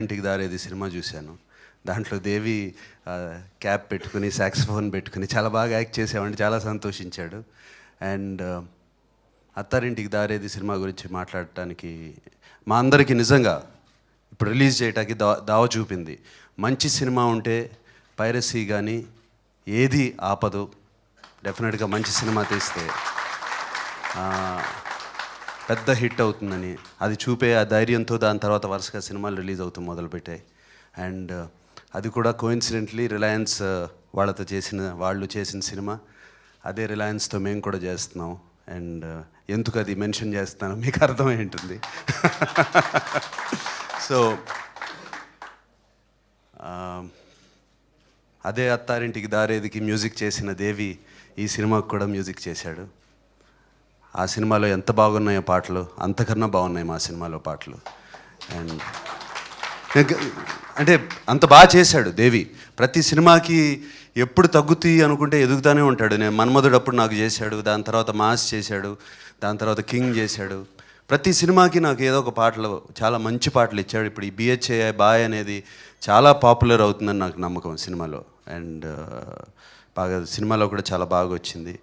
ఇంటికి దారేది సినిమా చూశాను. దాంట్లో దేవి క్యాప్ పెట్టుకుని, సాక్సోఫోన్ పెట్టుకుని చాలా బాగా యాక్ట్ చేసావంటే చాలా సంతోషించాడు. అండ్ అత్తారింటికి దారేది సినిమా గురించి మాట్లాడటానికి మా అందరికీ నిజంగా ఇప్పుడు రిలీజ్ చేయడానికి దావ చూపింది. మంచి సినిమా ఉంటే పైరసీ కానీ ఏది ఆపదు. డెఫినెట్గా మంచి సినిమా తీస్తే పెద్ద హిట్ అవుతుందని అది చూపే ఆ ధైర్యంతో దాని తర్వాత వరుసగా సినిమాలు రిలీజ్ అవుతూ మొదలుపెట్టాయి. అండ్ అది కూడా కోఇన్సిడెంట్లీ రిలయన్స్ వాళ్ళు చేసిన సినిమా అదే రిలయన్స్తో మేము కూడా చేస్తున్నాం. అండ్ ఎందుకు అది మెన్షన్ చేస్తున్నాను మీకు అర్థమై ఉంటుంది. సో అదే అత్తారింటికి దారేదికి మ్యూజిక్ చేసిన దేవి ఈ సినిమాకు కూడా మ్యూజిక్ చేశాడు. ఆ సినిమాలో ఎంత బాగున్నాయో పాటలు, అంతకన్నా బాగున్నాయి మా సినిమాలో పాటలు. అండ్ అంటే అంత బాగా చేశాడు దేవి. ప్రతి సినిమాకి ఎప్పుడు తగ్గుతాయి అనుకుంటే ఎదుగుతూనే ఉంటాడు. నేను మన్మధుడు అప్పుడు నాకు చేశాడు, దాని తర్వాత మాస్ చేశాడు, దాని తర్వాత కింగ్ చేశాడు. ప్రతి సినిమాకి నాకు ఏదో ఒక పాటలు, చాలా మంచి పాటలు ఇచ్చాడు. ఇప్పుడు ఈ బిహెచ్ఏ బాయ్ అనేది చాలా పాపులర్ అవుతుందని నాకు నమ్మకం సినిమాలో. అండ్ బాగా సినిమాలో కూడా చాలా బాగా వచ్చింది.